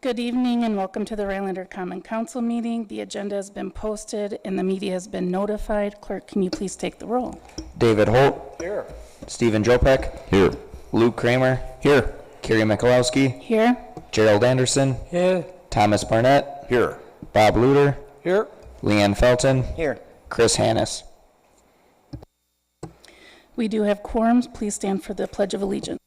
Good evening and welcome to the Rhinelander Common Council meeting. The agenda has been posted and the media has been notified. Clerk, can you please take the roll? David Holt. Here. Stephen Jopek. Here. Luke Kramer. Here. Kerry Michalowski. Here. Gerald Anderson. Here. Thomas Barnett. Here. Bob Luter. Here. Leanne Felton. Here. Chris Hannes. We do have quorums. Please stand for the Pledge of Allegiance.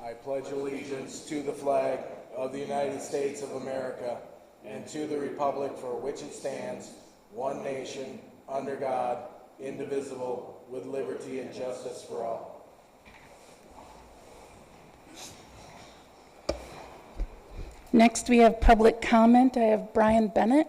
I pledge allegiance to the flag of the United States of America and to the republic for which it stands, one nation, under God, indivisible, with liberty and justice for all. Next, we have public comment. I have Brian Bennett.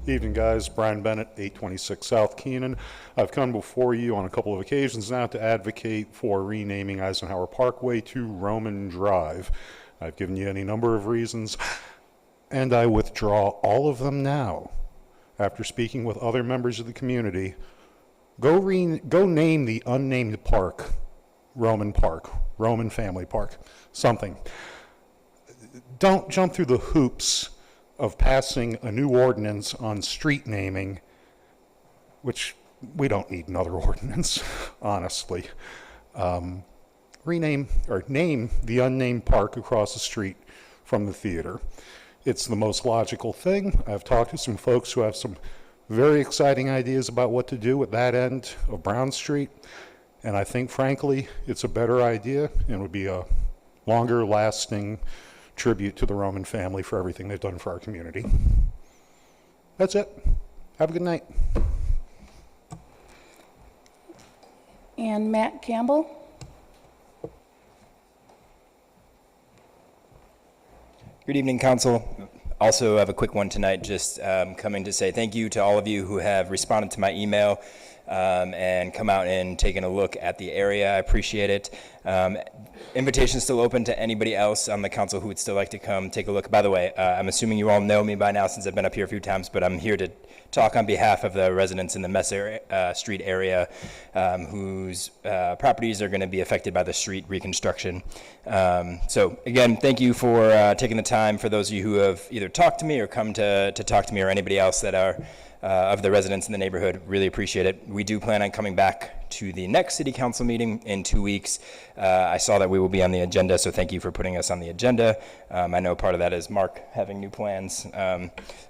Evening, guys. Brian Bennett, 826 South Keenan. I've come before you on a couple of occasions now to advocate for renaming Eisenhower Parkway to Roman Drive. I've given you any number of reasons, and I withdraw all of them now. After speaking with other members of the community, go name the unnamed park Roman Park, Roman Family Park, something. Don't jump through the hoops of passing a new ordinance on street naming, which we don't need another ordinance, honestly. Name the unnamed park across the street from the theater. It's the most logical thing. I've talked to some folks who have some very exciting ideas about what to do with that end of Brown Street, and I think, frankly, it's a better idea and would be a longer lasting tribute to the Roman family for everything they've done for our community. That's it. Have a good night. And Matt Campbell. Good evening, Council. Also have a quick one tonight, just coming to say thank you to all of you who have responded to my email and come out and taken a look at the area. I appreciate it. Invitation still open to anybody else on the council who would still like to come take a look. By the way, I'm assuming you all know me by now since I've been up here a few times, but I'm here to talk on behalf of the residents in the Messer Street area whose properties are going to be affected by the street reconstruction. So again, thank you for taking the time. For those of you who have either talked to me or come to talk to me, or anybody else that are of the residents in the neighborhood, really appreciate it. We do plan on coming back to the next city council meeting in 2 weeks. I saw that we will be on the agenda, so thank you for putting us on the agenda. I know part of that is Mark having new plans,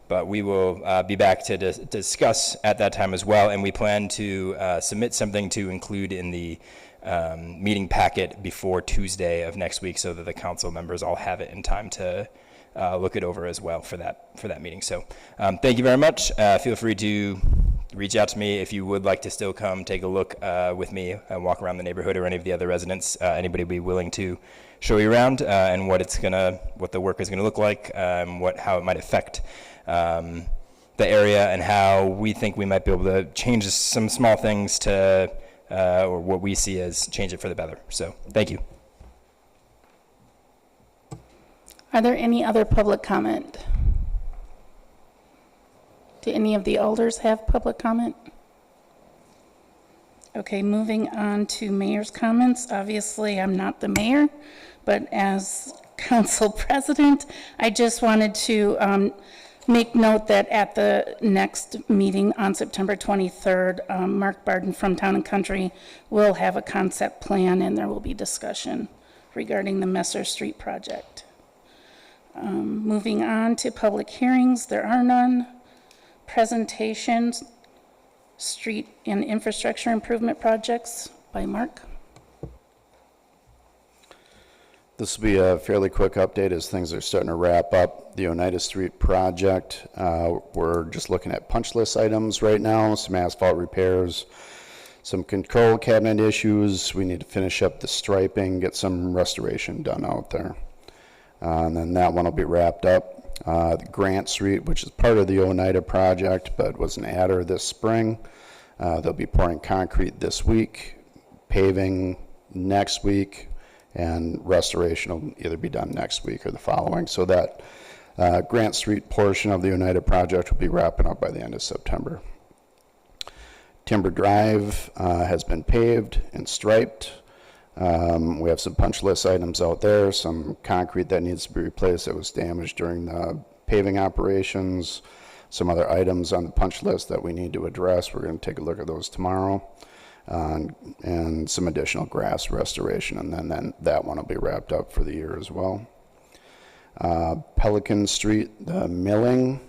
but we will be back to discuss at that time as well, and we plan to submit something to include in the meeting packet before Tuesday of next week so that the council members all have it in time to look it over as well for that meeting. So thank you very much. Feel free to reach out to me if you would like to still come take a look with me and walk around the neighborhood, or any of the other residents. Anybody will be willing to show you around and what the work is gonna look like, how it might affect the area, and how we think we might be able to change some small things to or what we see as change it for the better. So thank you. Are there any other public comment? Do any of the elders have public comment? Okay, moving on to mayor's comments. Obviously, I'm not the mayor, but as council president, I just wanted to make note that at the next meeting on September 23rd, Mark Barden from Town and Country will have a concept plan, and there will be discussion regarding the Messer Street project. Moving on to public hearings, there are none. Presentations, street and infrastructure improvement projects by Mark. This will be a fairly quick update as things are starting to wrap up. The Oneida Street project, we're just looking at punch list items right now, some asphalt repairs, some control cabinet issues. We need to finish up the striping, get some restoration done out there. And then that one will be wrapped up. The Grant Street, which is part of the Oneida project, but was an adder this spring. They'll be pouring concrete this week, paving next week, and restoration will either be done next week or the following. So that Grant Street portion of the Oneida project will be wrapping up by the end of September. Timber Drive has been paved and striped. We have some punch list items out there, some concrete that needs to be replaced that was damaged during the paving operations, some other items on the punch list that we need to address. We're going to take a look at those tomorrow. And some additional grass restoration, and then that one will be wrapped up for the year as well. Pelican Street, the milling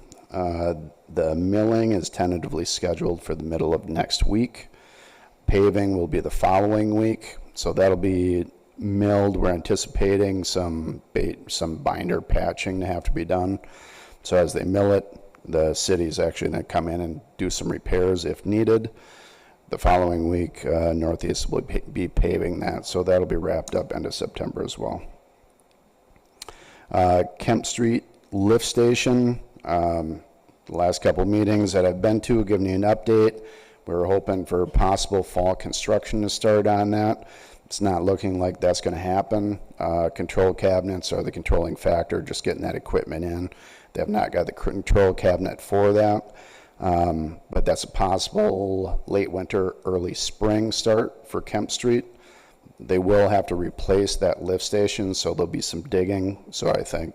is tentatively scheduled for the middle of next week. Paving will be the following week, so that'll be milled. We're anticipating some binder patching to have to be done. So as they mill it, the city's actually going to come in and do some repairs if needed. The following week, Northeast will be paving that, so that'll be wrapped up end of September as well. Kemp Street lift station, the last couple meetings that I've been to, giving you an update. We're hoping for possible fall construction to start on that. It's not looking like that's going to happen. Control cabinets are the controlling factor, just getting that equipment in. They have not got the control cabinet for that. But that's a possible late winter, early spring start for Kemp Street. They will have to replace that lift station, so there'll be some digging. So I think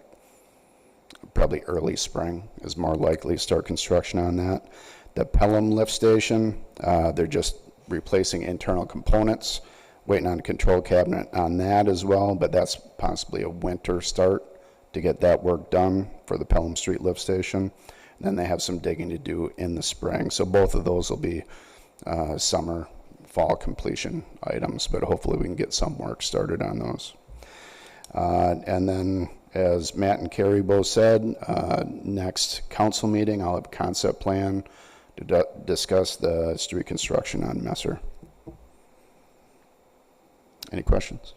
probably early spring is more likely to start construction on that. The Pelham lift station, they're just replacing internal components, waiting on a control cabinet on that as well, but that's possibly a winter start to get that work done for the Pelham Street lift station. Then they have some digging to do in the spring. So both of those will be summer, fall completion items, but hopefully we can get some work started on those. And then, as Matt and Carrie both said, next council meeting, I'll have a concept plan to discuss the street construction on Messer. Any questions?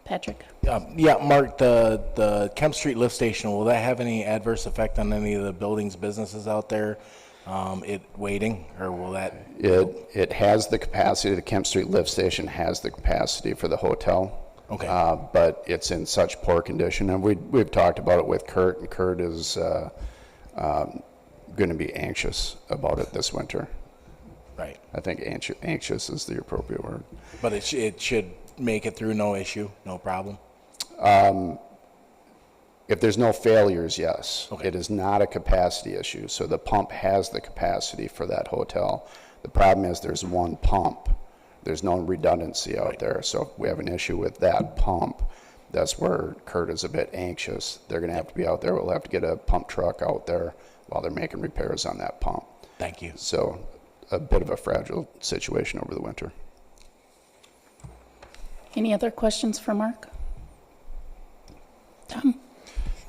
Patrick? Yeah, Mark, the Kemp Street lift station, will that have any adverse effect on any of the buildings, businesses out there, it waiting, or will that? It has the capacity, the Kemp Street lift station has the capacity for the hotel. Okay. But it's in such poor condition, and we've talked about it with Kurt, and Kurt is going to be anxious about it this winter. Right. I think anxious is the appropriate word. But it should make it through, no issue, no problem? If there's no failures, yes. Okay. It is not a capacity issue, so the pump has the capacity for that hotel. The problem is there's one pump. There's no redundancy out there, so if we have an issue with that pump, that's where Kurt is a bit anxious. They're going to have to be out there. We'll have to get a pump truck out there while they're making repairs on that pump. Thank you. So a bit of a fragile situation over the winter. Any other questions for Mark? Tom?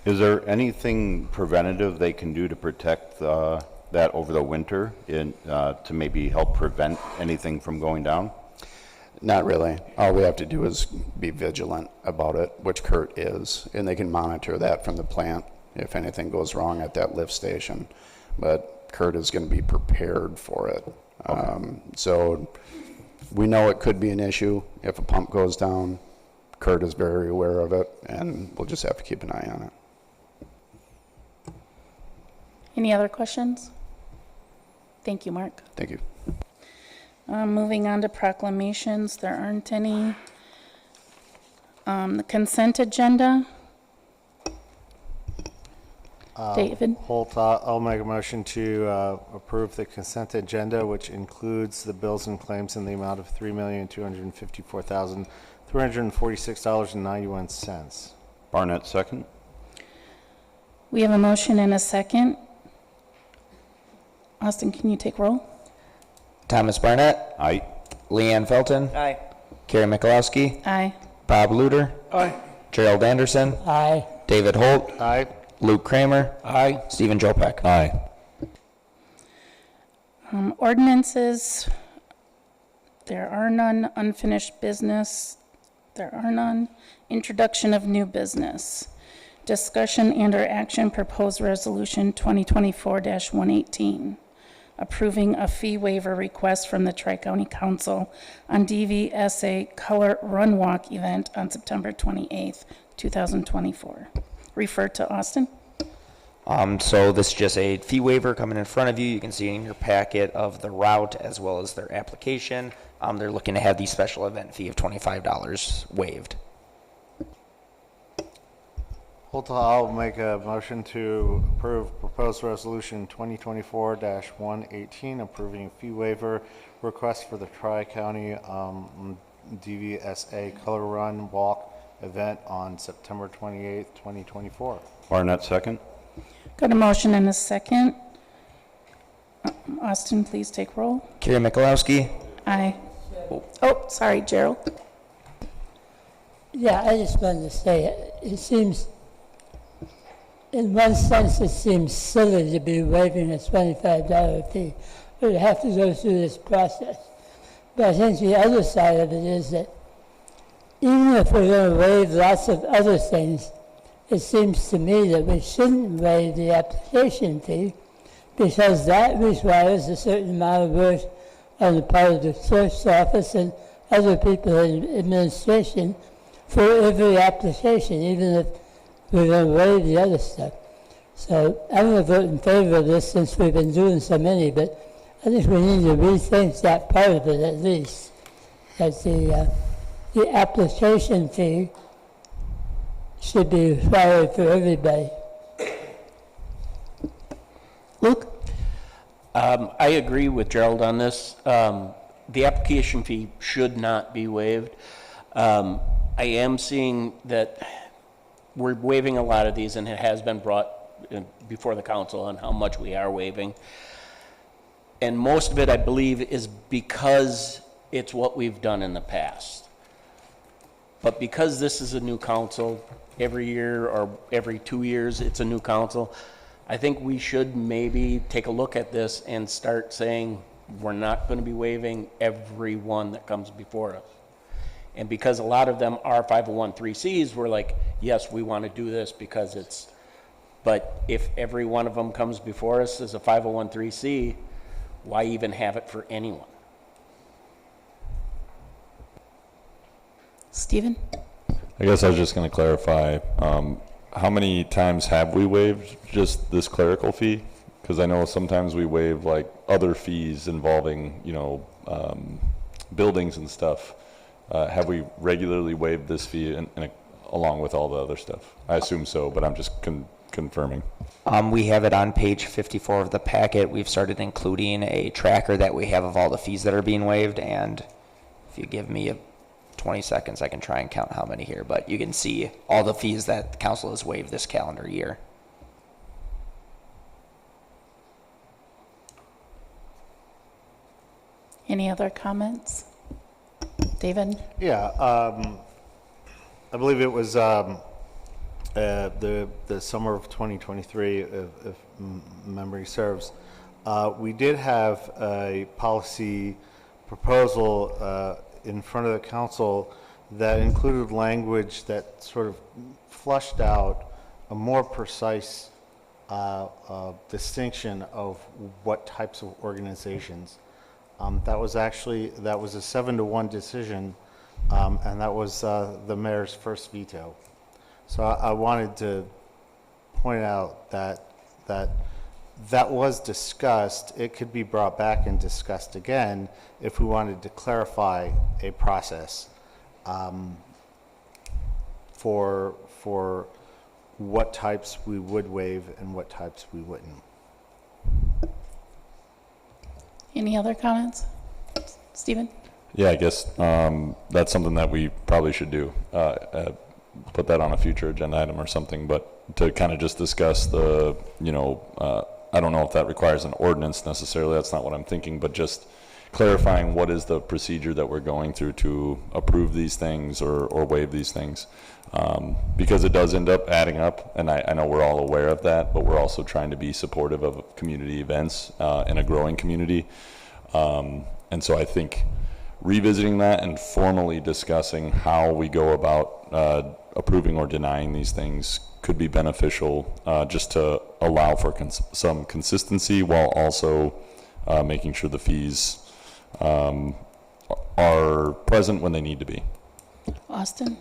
Is there anything preventative they can do to protect that over the winter to maybe help prevent anything from going down? Not really. All we have to do is be vigilant about it, which Kurt is, and they can monitor that from the plant if anything goes wrong at that lift station. But Kurt is going to be prepared for it. Okay. So we know it could be an issue if a pump goes down. Kurt is very aware of it, and we'll just have to keep an eye on it. Any other questions? Thank you, Mark. Thank you. Moving on to proclamations, there aren't any. The consent agenda. David? Holt, I'll make a motion to approve the consent agenda, which includes the bills and claims in the amount of $3,254,346.91. Barnett, second. We have a motion and a second. Austin, can you take roll? Thomas Barnett. Aye. Leanne Felton. Aye. Carrie Mikulowski. Aye. Bob Luder. Aye. Gerald Anderson. Aye. David Holt. Aye. Luke Kramer. Aye. Stephen Jopek. Aye. Ordinances, there are none. Unfinished business, there are none. Introduction of new business. Discussion and/or action proposed resolution 2024-118, approving a fee waiver request from the Tri-County Council on DVSA Color Run Walk event on September 28th, 2024. Refer to Austin. So this is just a fee waiver coming in front of you. You can see in your packet of the route as well as their application. They're looking to have the special event fee of $25 waived. I'll make a motion to approve proposed resolution 2024-118, approving fee waiver request for the Tri-County DVSA Color Run Walk event on September 28th, 2024. Barnett, second. Got a motion and a second. Austin, please take roll. Carrie Michalowski. Aye. Oh, sorry, Gerald. Yeah, I just wanted to say, it seems, in one sense, it seems silly to be waiving a $25 fee, but you have to go through this process. But I think the other side of it is that even if we're going to waive lots of other things, it seems to me that we shouldn't waive the application fee because that requires a certain amount of work on the part of the clerk's office and other people in administration for every application, even if we're going to waive the other stuff. So I'm going to vote in favor of this since we've been doing so many, but I think we need to rethink that part of it at least, that the application fee should be required for everybody. Luke? I agree with Gerald on this. The application fee should not be waived. I am seeing that we're waiving a lot of these, and it has been brought before the council on how much we are waiving. And most of it, I believe, is because it's what we've done in the past. But because this is a new council, every year or every 2 years, it's a new council, I think we should maybe take a look at this and start saying, we're not going to be waiving every one that comes before us. And because a lot of them are 501(c)(3)s, we're like, yes, we want to do this because it's, but if every one of them comes before us as a 501(c)(3), why even have it for anyone? Stephen? I guess I was just going to clarify, how many times have we waived just this clerical fee? Because I know sometimes we waive like other fees involving, buildings and stuff. Have we regularly waived this fee along with all the other stuff? I assume so, but I'm just confirming. We have it on page 54 of the packet. We've started including a tracker that we have of all the fees that are being waived, and if you give me 20 seconds, I can try and count how many here, but you can see all the fees that the council has waived this calendar year. Any other comments? David? Yeah, I believe it was the summer of 2023, if memory serves. We did have a policy proposal in front of the council that included language that sort of flushed out a more precise distinction of what types of organizations. That was a 7-to-1 decision, and that was the mayor's first veto. So I wanted to point out that was discussed. It could be brought back and discussed again if we wanted to clarify a process for what types we would waive and what types we wouldn't. Any other comments? Stephen? Yeah, I guess that's something that we probably should do. Put that on a future agenda item or something, but to kind of just discuss the, I don't know if that requires an ordinance necessarily, that's not what I'm thinking, but just clarifying what is the procedure that we're going through to approve these things or waive these things. Because it does end up adding up, and I know we're all aware of that, but we're also trying to be supportive of community events in a growing community. And so I think revisiting that and formally discussing how we go about approving or denying these things could be beneficial, just to allow for some consistency while also making sure the fees are present when they need to be. Austin?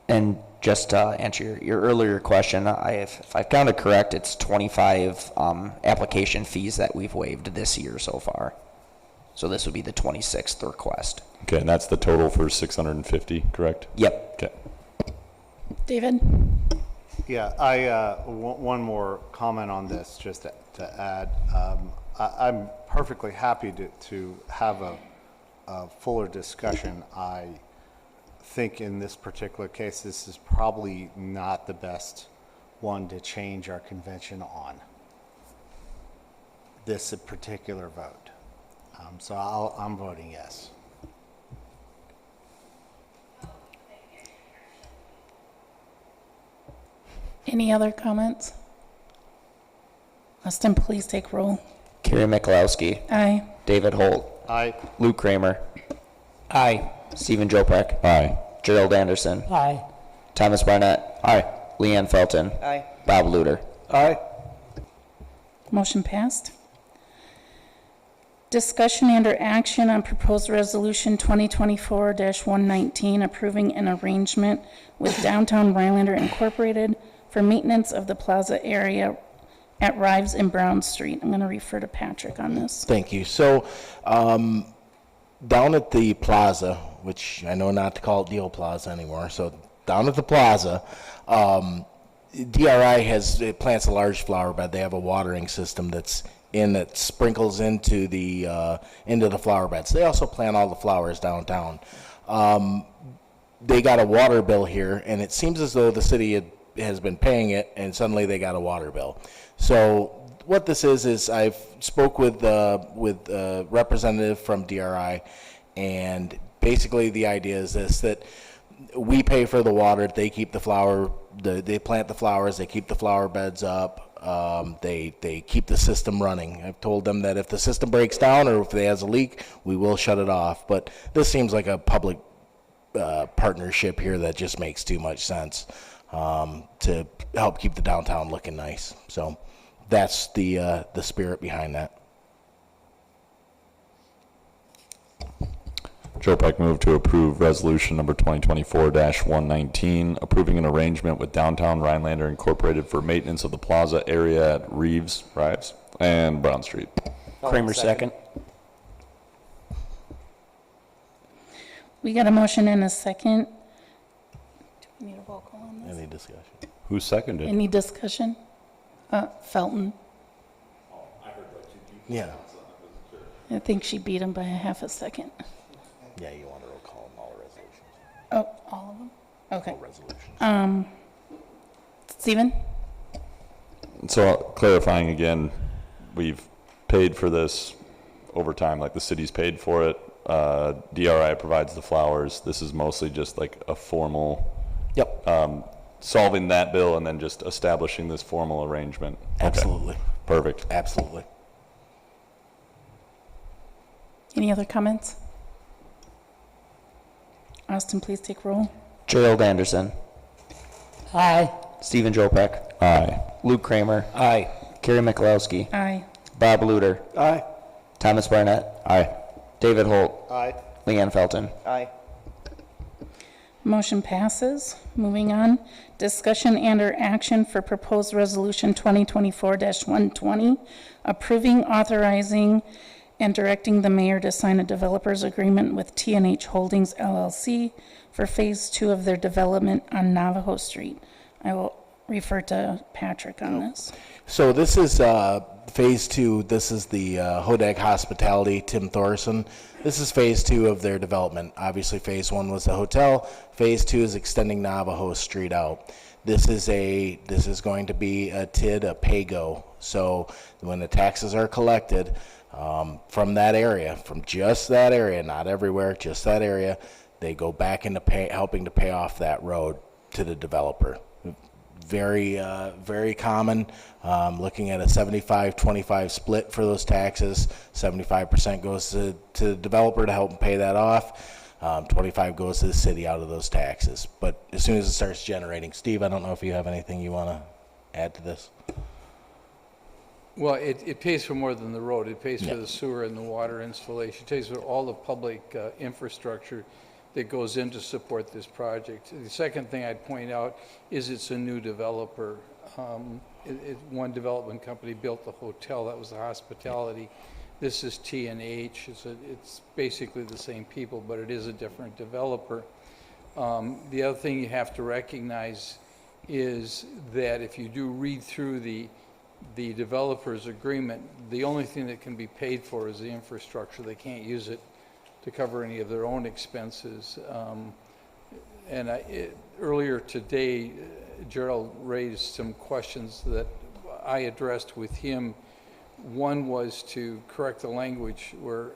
And Just to answer your earlier question, if I've counted correct, it's 25 application fees that we've waived this year so far. So this would be the 26th request. Okay, and that's the total for 650, correct? Yep. Okay. David? Yeah, one more comment on this, just to add. I'm perfectly happy to have a fuller discussion. I think in this particular case, this is probably not the best one to change our convention on, this particular vote. So I'm voting yes. Any other comments? Austin, please take roll. Carrie Mikulowski. Aye. David Holt. Aye. Luke Kramer. Aye. Stephen Jopek. Aye. Gerald Anderson. Aye. Thomas Barnett. Aye. Leanne Felton. Aye. Bob Luder. Aye. Motion passed. Discussion and/or action on proposed resolution 2024-119 approving an arrangement with Downtown Rhinelander Incorporated for maintenance of the plaza area at Rives and Brown Street. I'm going to refer to Patrick on this. Thank you. So, down at the plaza, which I know not to call it the old plaza anymore, so down at the plaza, DRI it plants a large flower bed. They have a watering system that sprinkles into the flower beds. They also plant all the flowers downtown. They got a water bill here, and it seems as though the city has been paying it, and suddenly they got a water bill. So what this is I've spoke with a representative from DRI, and basically the idea is this, that we pay for the water, they keep the they plant the flowers, they keep the flower beds up, they keep the system running. I've told them that if the system breaks down or if it has a leak, we will shut it off. But this seems like a public partnership here that just makes too much sense to help keep the downtown looking nice. So that's the spirit behind that. Jopek move to approve resolution number 2024-119, approving an arrangement with Downtown Rhinelander Incorporated for maintenance of the plaza area at Rives, and Brown Street. Kramer second. We got a motion and a second. Do we need a roll call on this? Any discussion? Who seconded? Any discussion? Felton. Yeah. I think she beat him by a half a second. Yeah, you want to roll call on all resolutions. Oh, all of them? Okay. All resolutions. Stephen? So clarifying again, we've paid for this over time, like the city's paid for it. DRI provides the flowers. This is mostly just like a formal, Yep. solving that bill and then just establishing this formal arrangement. Okay. Absolutely. Perfect. Absolutely. Any other comments? Austin, please take roll. Gerald Anderson. Aye. Stephen Jopek. Aye. Luke Kramer. Aye. Carrie Mikulowski. Aye. Bob Luder. Aye. Thomas Barnett. Aye. David Holt. Aye. Leanne Felton. Aye. Motion passes. Moving on. Discussion and/or action for proposed resolution 2024-120, approving, authorizing, and directing the mayor to sign a developer's agreement with T&H Holdings LLC for Phase 2 of their development on Navajo Street. I will refer to Patrick on this. So this is phase 2. This is the Hodag Hospitality, Tim Thorson. This is phase 2 of their development. Obviously, phase 1 was the hotel. Phase 2 is extending Navajo Street out. This is going to be a TID, a pay-go. So when the taxes are collected from that area, from just that area, not everywhere, just that area, they go back into helping to pay off that road to the developer. Very, very common. Looking at a 75-25 split for those taxes. 75% goes to the developer to help him pay that off. 25 goes to the city out of those taxes. But as soon as it starts generating, Steve, I don't know if you have anything you want to add to this. Well, it pays for more than the road. It pays Yeah. for the sewer and the water installation. It pays for all the public infrastructure that goes in to support this project. The second thing I'd point out is it's a new developer. One development company built the hotel, that was the hospitality. This is T&H. It's basically the same people, but it is a different developer. The other thing you have to recognize is that if you do read through the developer's agreement, the only thing that can be paid for is the infrastructure. They can't use it to cover any of their own expenses. Earlier today, Gerald raised some questions that I addressed with him. One was to correct the language where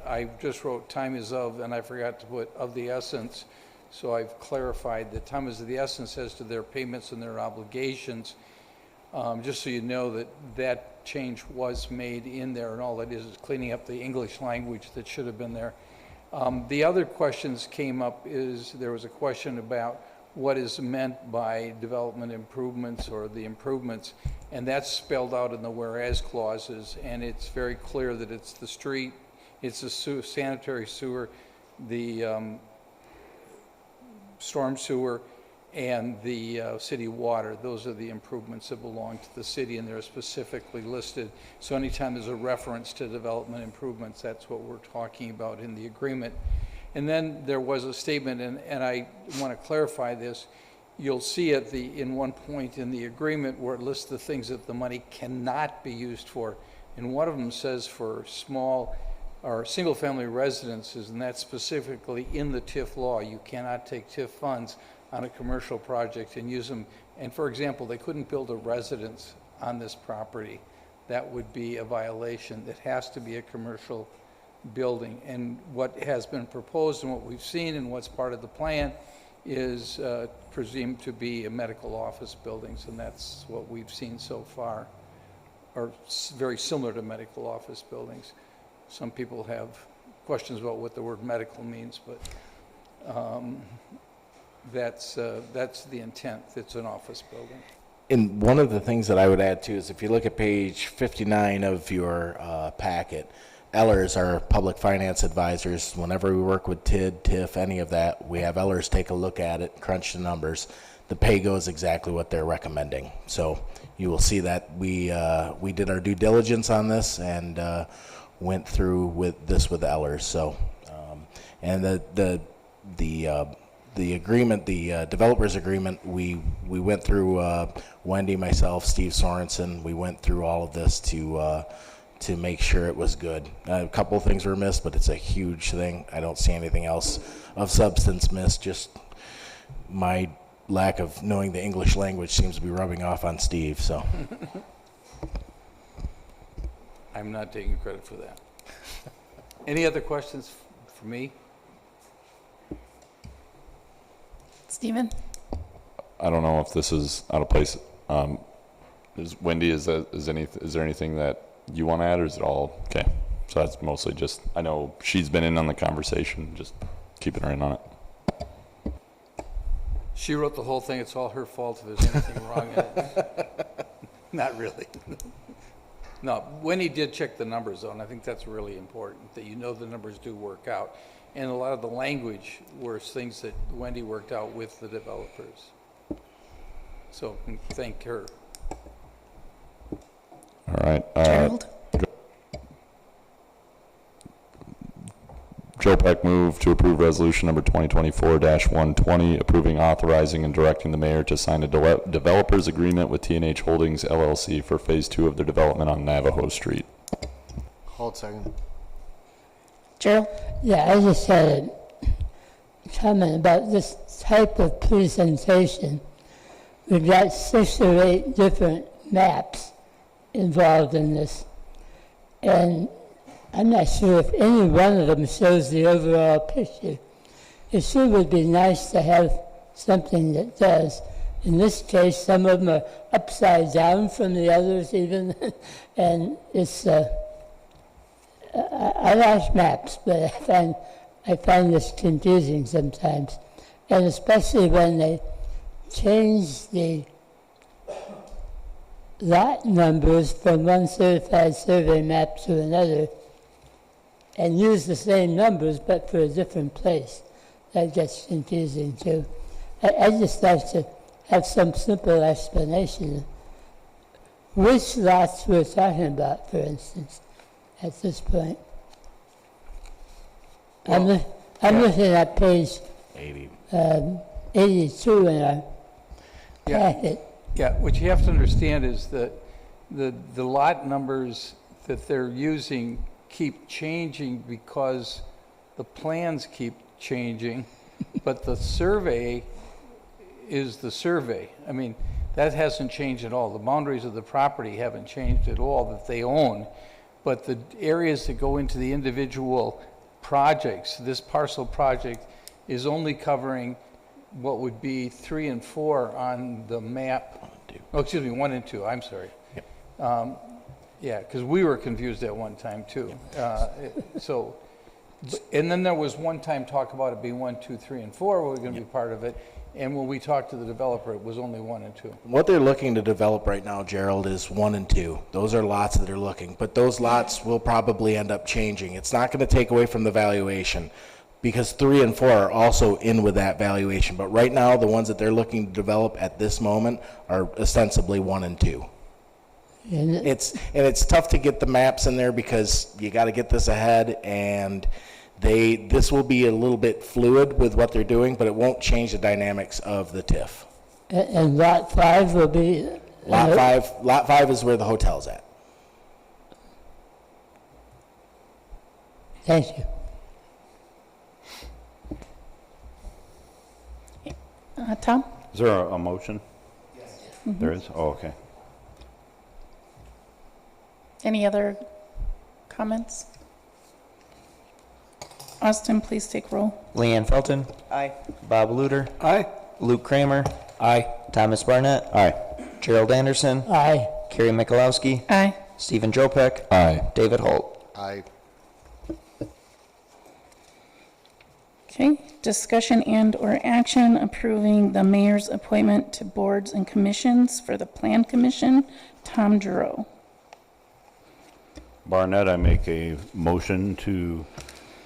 I just wrote time is of, and I forgot to put of the essence. So I've clarified that time is of the essence as to their payments and their obligations. Just so you know that that change was made in there, and all that is cleaning up the English language that should have been there. The other questions came up is there was a question about what is meant by development improvements or the improvements, and that's spelled out in the whereas clauses, and it's very clear that it's the street, it's the sanitary sewer, the storm sewer, and the city water. Those are the improvements that belong to the city, and they're specifically listed. So anytime there's a reference to development improvements, that's what we're talking about in the agreement. And then there was a statement, and I want to clarify this. You'll see at in one point in the agreement where it lists the things that the money cannot be used for. And one of them says for small or single-family residences, and that's specifically in the TIF law. You cannot take TIF funds on a commercial project and use them. And for example, they couldn't build a residence on this property. That would be a violation. It has to be a commercial building. And what has been proposed and what we've seen and what's part of the plan is presumed to be a medical office buildings, and that's what we've seen so far, or very similar to medical office buildings. Some people have questions about what the word medical means, but that's the intent. It's an office building. And one of the things that I would add too is if you look at page 59 of your packet, Ellers, our public finance advisors, whenever we work with TID, TIF, any of that, we have Ellers take a look at it, crunch the numbers. The pay goes exactly what they're recommending. So you will see that we did our due diligence on this and went through with Ellers. So and the agreement, the developers agreement, we went through Wendy, myself, Steve Sorensen. We went through all of this to make sure it was good. A couple of things were missed, but it's a huge thing. I don't see anything else of substance missed. Just my lack of knowing the English language seems to be rubbing off on Steve. So I'm not taking credit for that. Any other questions for me? Stephen? I don't know if this is out of place. Wendy, is there anything that you want to add, or is it all okay? So that's mostly just, I know she's been in on the conversation, just keeping her in on it. She wrote the whole thing. It's all her fault if there's anything wrong in it. Not really. No, Wendy did check the numbers, though, and I think that's really important, that you know the numbers do work out. And a lot of the language were things that Wendy worked out with the developers. So thank her. All right. Gerald? Joe Peck move to approve resolution number 2024-120, approving, authorizing, and directing the mayor to sign a developer's agreement with T&H Holdings LLC for phase 2 of their development on Navajo Street. Hold a second. Gerald? Yeah, I just had a comment about this type of presentation. We've got 6 or 8 different maps involved in this, and I'm not sure if any one of them shows the overall picture. It sure would be nice to have something that does. In this case, some of them are upside down from the others even, and it's, I like maps, but I find this confusing sometimes, and especially when they change the lot numbers from one certified survey map to another. and use the same numbers but for a different place. That gets confusing too. I just like to have some simple explanation. Which lots we're talking about, for instance, at this point. I'm looking at page 82 in our packet. Yeah, what you have to understand is that the lot numbers that they're using keep changing because the plans keep changing, but the survey is the survey. I mean, that hasn't changed at all. The boundaries of the property haven't changed at all that they own, but the areas that go into the individual projects, this parcel project is only covering what would be 3 and 4 on the map. Oh, excuse me, 1 and 2, I'm sorry. Yeah, because we were confused at one time too. And then there was one time talk about it being 1, 2, 3, and 4 were going to be part of it. And when we talked to the developer, it was only 1 and 2. What they're looking to develop right now, Gerald, is 1 and 2. Those are lots that they're looking, but those lots will probably end up changing. It's not going to take away from the valuation because 3 and 4 are also in with that valuation. But right now, the ones that they're looking to develop at this moment are ostensibly 1 and 2. It's tough to get the maps in there because you got to get this ahead, and this will be a little bit fluid with what they're doing, but it won't change the dynamics of the TIF. And lot 5 will be... Lot 5 is where the hotel's at. Thank you. Tom? Is there a motion? Yes. There is? Oh, okay. Any other comments? Austin, please take roll. Leanne Felton. Aye. Bob Luter. Aye. Luke Kramer. Aye. Thomas Barnett. Aye. Gerald Anderson. Aye. Carrie Mikulowski. Aye. Stephen Jopek. Aye. David Holt. Aye. Okay, discussion and/or action approving the mayor's appointment to boards and commissions for the Plan Commission, Tom Giroux. Barnett, I make a motion to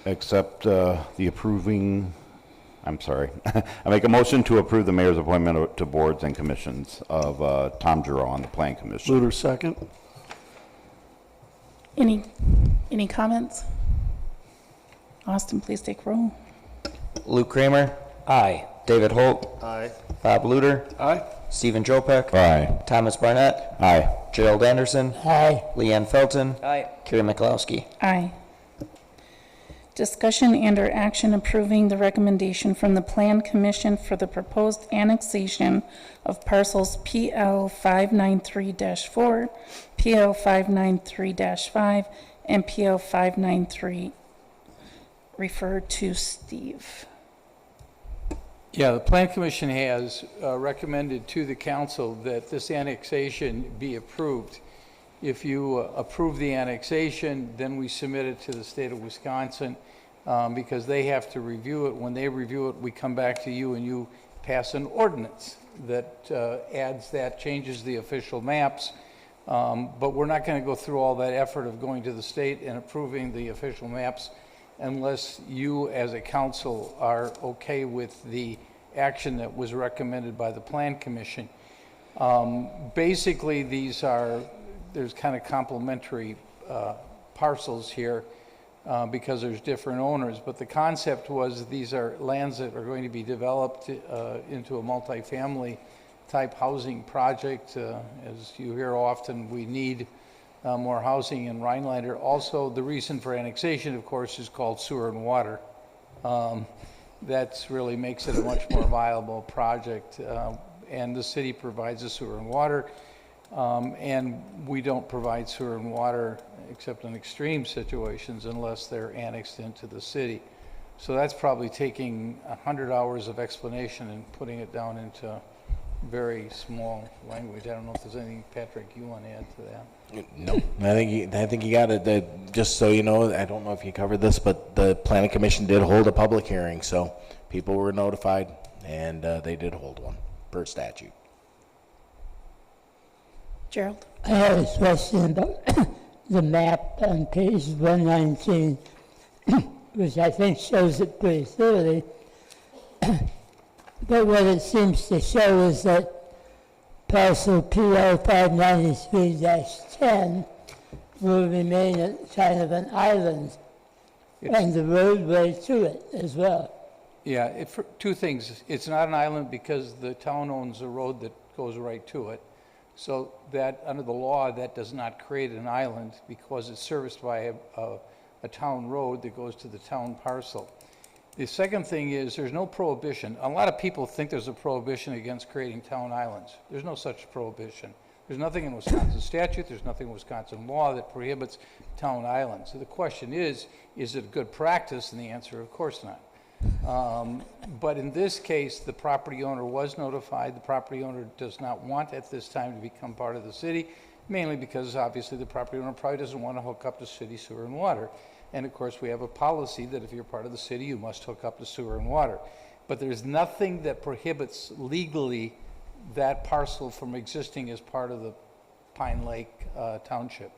accept I make a motion to approve the mayor's appointment to boards and commissions of Tom Giroux on the Plan Commission. Luter, second. Any comments? Austin, please take roll. Luke Kramer. Aye. David Holt. Aye. Bob Luter. Aye. Stephen Jopek. Aye. Thomas Barnett. Aye. Gerald Anderson. Aye. Leanne Felton. Aye. Carrie Mikulowski. Aye. Discussion and/or action approving the recommendation from the Plan Commission for the proposed annexation of parcels PL 593-4, PL 593-5, and PL 593. Refer to Steve. Yeah, the Plan Commission has recommended to the council that this annexation be approved. If you approve the annexation, then we submit it to the state of Wisconsin because they have to review it. When they review it, we come back to you and you pass an ordinance that changes the official maps. But we're not going to go through all that effort of going to the state and approving the official maps unless you as a council are okay with the action that was recommended by the Plan Commission. Basically, there's kind of complementary parcels here because there's different owners, but the concept was these are lands that are going to be developed into a multifamily type housing project. As you hear often, we need more housing in Rhinelander. Also, the reason for annexation, of course, is called sewer and water. That really makes it a much more viable project. And the city provides the sewer and water. And we don't provide sewer and water except in extreme situations unless they're annexed into the city. So that's probably taking 100 hours of explanation and putting it down into very small language. I don't know if there's anything, Patrick, you want to add to that? No, I think you got it. Just so you know, I don't know if you covered this, but the Planning Commission did hold a public hearing, so people were notified, and they did hold one per statute. Gerald? I have a question about the map on page 119. which I think shows it pretty clearly. But what it seems to show is that parcel PO 593-10 will remain kind of an island, and the roadway to it as well. Yeah, two things. It's not an island because the town owns a road that goes right to it. So that, under the law, that does not create an island because it's serviced by a town road that goes to the town parcel. The second thing is there's no prohibition. A lot of people think there's a prohibition against creating town islands. There's no such prohibition. There's nothing in Wisconsin statute, there's nothing in Wisconsin law that prohibits town islands. So the question is it good practice? And the answer, of course not. But in this case, the property owner was notified. The property owner does not want at this time to become part of the city, mainly because obviously the property owner probably doesn't want to hook up to city sewer and water. And of course, we have a policy that if you're part of the city, you must hook up to sewer and water. But there's nothing that prohibits legally that parcel from existing as part of the Pine Lake Township.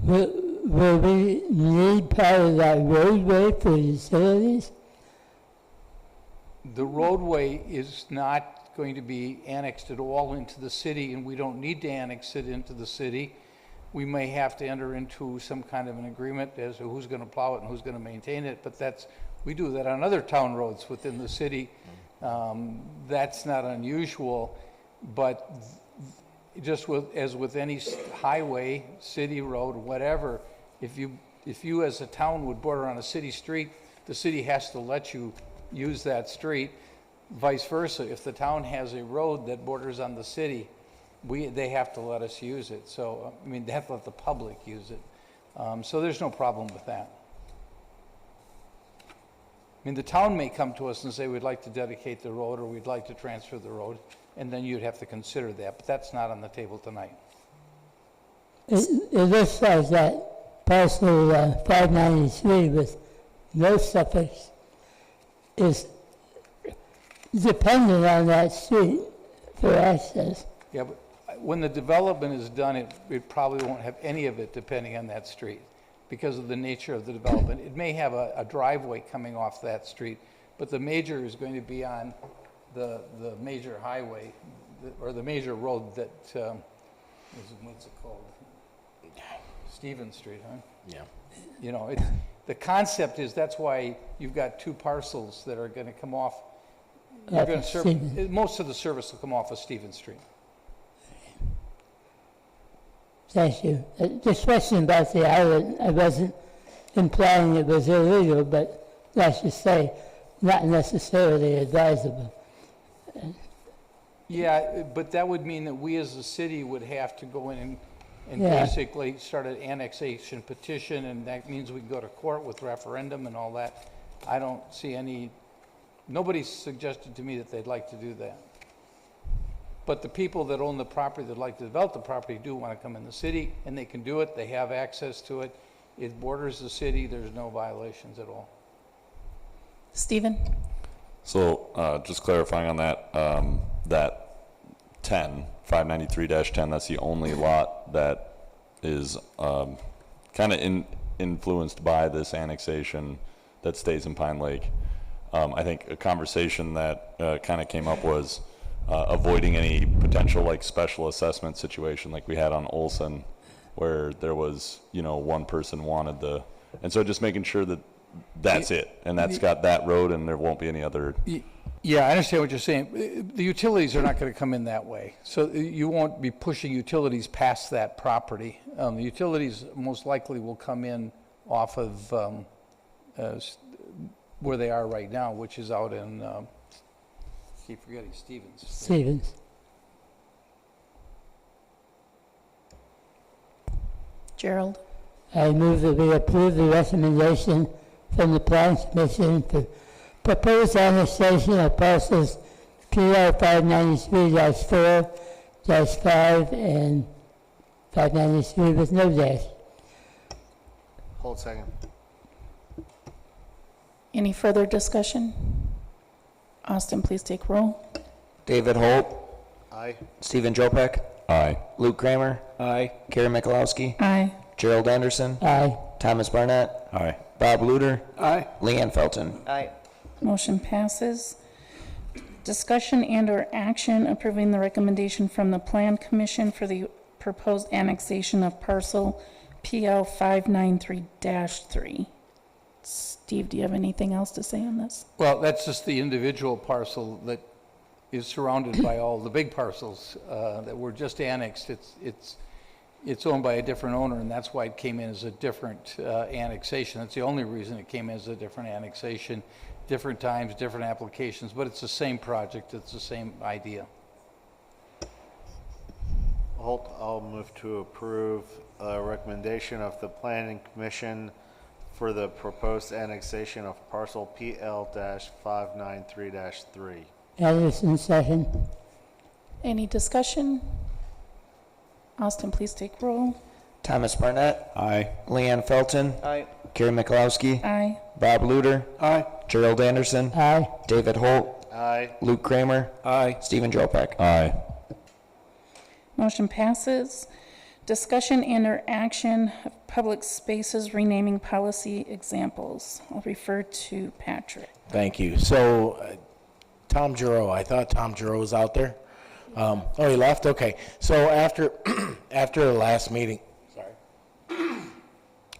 Will we need part of that roadway for utilities? The roadway is not going to be annexed at all into the city, and we don't need to annex it into the city. We may have to enter into some kind of an agreement as to who's going to plow it and who's going to maintain it, but we do that on other town roads within the city. That's not unusual, but just as with any highway, city road, whatever, if you as a town would border on a city street, the city has to let you use that street. Vice versa, if the town has a road that borders on the city, they have to let us use it. So, I mean, they have to let the public use it. So there's no problem with that. I mean, the town may come to us and say, we'd like to dedicate the road, or we'd like to transfer the road, and then you'd have to consider that, but that's not on the table tonight. It looks like that parcel 593 with no suffix is dependent on that street for access. Yeah, but when the development is done, it probably won't have any of it depending on that street because of the nature of the development. It may have a driveway coming off that street, but the major is going to be on the major highway, or the major road that, what's it called? Stevens Street, huh? Yeah. You know, the concept is that's why you've got two parcels that are going to come off. You're going to serve, most of the service will come off of Stevens Street. Thank you. This question about the island, I wasn't implying it was illegal, but let's just say not necessarily advisable. Yeah, but that would mean that we as a city would have to go in and Yeah. basically start an annexation petition, and that means we can go to court with referendum and all that. I don't see nobody's suggested to me that they'd like to do that. But the people that own the property that like to develop the property do want to come in the city, and they can do it. They have access to it. It borders the city. There's no violations at all. Stephen? So just clarifying on that, that 593-10, that's the only lot that is kind of influenced by this annexation that stays in Pine Lake. I think a conversation that kind of came up was avoiding any potential like special assessment situation like we had on Olson, where there was, one person wanted and so just making sure that that's it, and that's got that road, and there won't be any other. Yeah, I understand what you're saying. The utilities are not going to come in that way. So you won't be pushing utilities past that property. The utilities most likely will come in off of where they are right now, which is out in, keep forgetting, Stevens. Stevens. Gerald? I move that we approve the recommendation from the Plan Commission for proposed annexation of parcels PL 593-4, -5, and 593 with no dash. Hold second. Any further discussion? Austin, please take roll. David Holt, Aye. Stephen Jopek, Aye. Luke Kramer, Aye. Karen Mikulowski, Aye. Gerald Anderson, Aye. Thomas Barnett, Aye. Bob Luder. Aye. Leanne Felton. Aye. Motion passes. Discussion and/or action approving the recommendation from the Plan Commission for the proposed annexation of parcel PL 593-3. Steve, do you have anything else to say on this? Well, that's just the individual parcel that is surrounded by all the big parcels that were just annexed. It's owned by a different owner, and that's why it came in as a different annexation. That's the only reason it came in as a different annexation. Different times, different applications, but it's the same project, it's the same idea. Holt, I'll move to approve a recommendation of the Planning Commission for the proposed annexation of parcel PL-593-3. Anderson, second. Any discussion? Austin, please take roll. Thomas Barnett. Aye. Leanne Felton. Aye. Gary Mikulowski. Aye. Bob Luder. Aye. Gerald Anderson. Aye. David Holt. Aye. Luke Kramer. Aye. Stephen Jopek. Aye. Motion passes. Discussion and/or action of public spaces renaming policy examples. I'll refer to Patrick. Thank you. So, Tom Giroux, I thought Tom Giroux was out there. Oh, he left? Okay. So after, after the last meeting,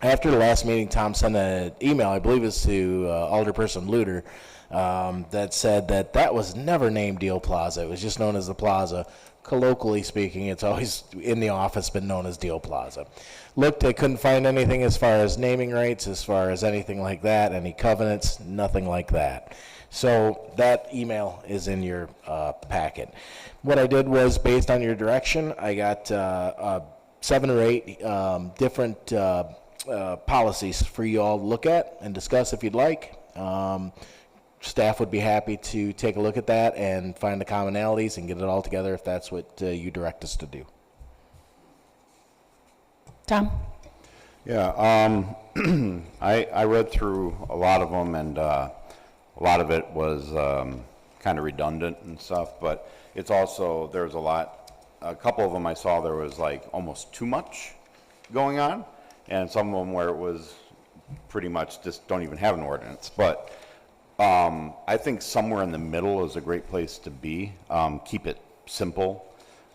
after the last meeting, Tom sent an email, I believe it's to Alderperson Luder, that said that was never named Deal Plaza. It was just known as the Plaza. Colloquially speaking, it's always in the office been known as Deal Plaza. Looked, I couldn't find anything as far as naming rights, as far as anything like that, any covenants, nothing like that. So that email is in your packet. What I did was, based on your direction, I got 7 or 8 different policies for you all to look at and discuss if you'd like. Staff would be happy to take a look at that and find the commonalities and get it all together if that's what you direct us to do. Tom? Yeah, I read through a lot of them, and a lot of it was kind of redundant and stuff, but it's also, there's a couple of them I saw there was like almost too much going on, and some of them where it was pretty much just don't even have an ordinance. But I think somewhere in the middle is a great place to be. Keep it simple.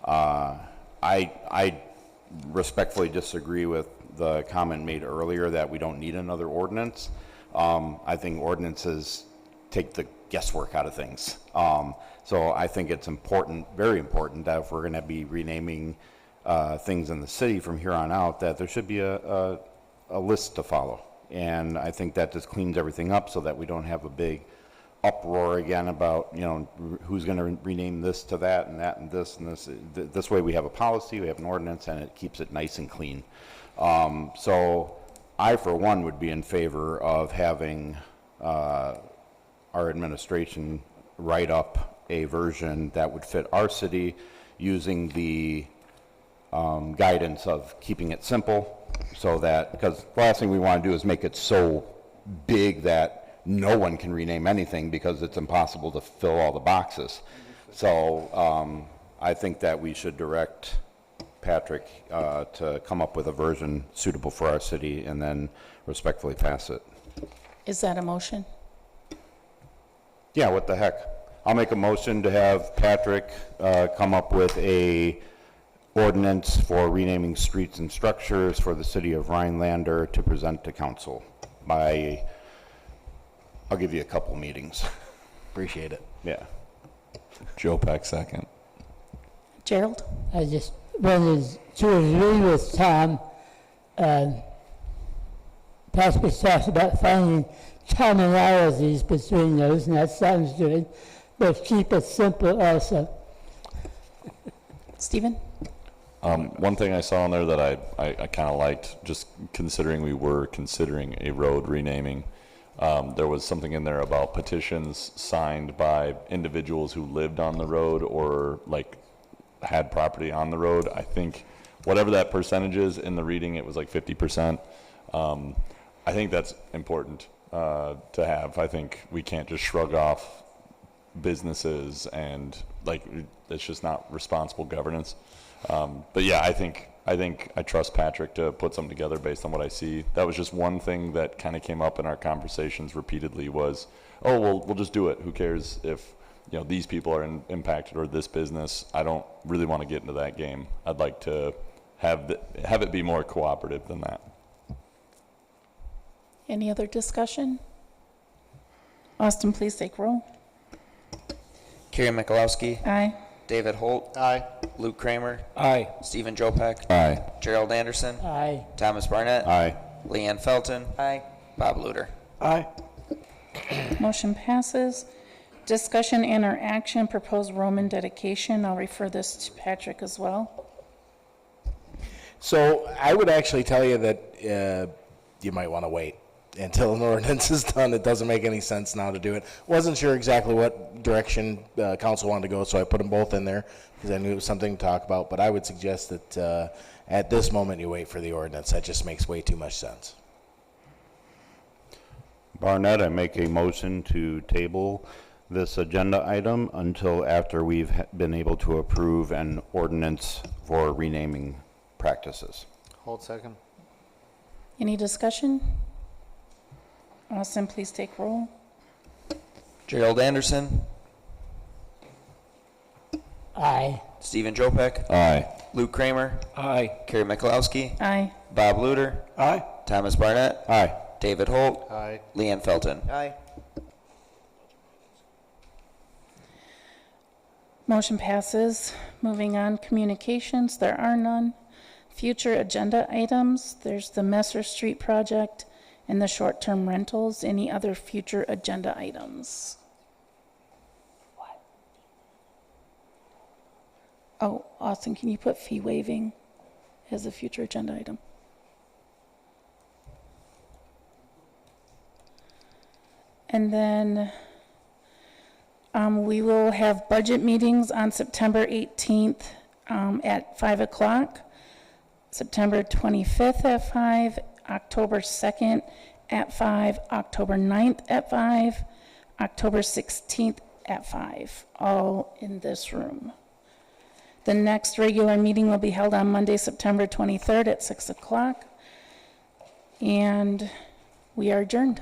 I respectfully disagree with the comment made earlier that we don't need another ordinance. I think ordinances take the guesswork out of things. So I think it's important, very important, that if we're going to be renaming things in the city from here on out, that there should be a list to follow. And I think that just cleans everything up so that we don't have a big uproar again about, you know, who's going to rename this to that and that and this and this. This way we have a policy, we have an ordinance, and it keeps it nice and clean. So I, for one, would be in favor of having our administration write up a version that would fit our city using the guidance of keeping it simple, so that, because the last thing we want to do is make it so big that no one can rename anything because it's impossible to fill all the boxes. So I think that we should direct Patrick to come up with a version suitable for our city and then respectfully pass it. Is that a motion? Yeah, what the heck. I'll make a motion to have Patrick come up with a ordinance for renaming streets and structures for the city of Rhinelander to present to council by, I'll give you a couple meetings. Appreciate it. Yeah. Joe Peck, second. Gerald? I just wanted to agree with Tom. Patrick talked about finding commonalities between those, and that sounds good, but keep it simple also. Stephen? One thing I saw in there that I kind of liked, just considering we were considering a road renaming, there was something in there about petitions signed by individuals who lived on the road or like had property on the road. I think whatever that percentage is in the reading, it was like 50%. I think that's important to have. I think we can't just shrug off businesses and like it's just not responsible governance. But yeah, I think I think I trust Patrick to put something together based on what I see. That was just one thing that kind of came up in our conversations repeatedly was, oh, well, we'll just do it. Who cares if, you know, these people are impacted or this business? I don't really want to get into that game. I'd like to have it be more cooperative than that. Any other discussion? Austin, please take roll. Carrie Mikulowski. Aye. David Holt. Aye. Luke Kramer. Aye. Stephen Jopek. Aye. Gerald Anderson. Aye. Thomas Barnett. Aye. Leanne Felton. Aye. Bob Luder. Aye. Motion passes. Discussion and/or action, proposed Roman dedication. I'll refer this to Patrick as well. So I would actually tell you that you might want to wait until an ordinance is done. It doesn't make any sense now to do it. Wasn't sure exactly what direction council wanted to go, so I put them both in there because I knew it was something to talk about. But I would suggest that at this moment you wait for the ordinance. That just makes way too much sense. Barnett, I make a motion to table this agenda item until after we've been able to approve an ordinance for renaming practices. Hold second. Any discussion? Austin, please take roll. Gerald Anderson. Aye. Stephen Jopek. Aye. Luke Kramer. Aye. Carrie Mikulowski. Aye. Bob Luder. Aye. Thomas Barnett. Aye. David Holt. Aye. Leanne Felton. Aye. Motion passes. Moving on, communications, there are none. Future agenda items, there's the Messer Street project and the short-term rentals. Any other future agenda items? Oh, Austin, can you put fee waiving as a future agenda item? And then we will have budget meetings on September 18th at 5 o'clock, September 25th at 5, October 2nd at 5, October 9th at 5, October 16th at 5, all in this room. The next regular meeting will be held on Monday, September 23rd at 6 o'clock, and we are adjourned.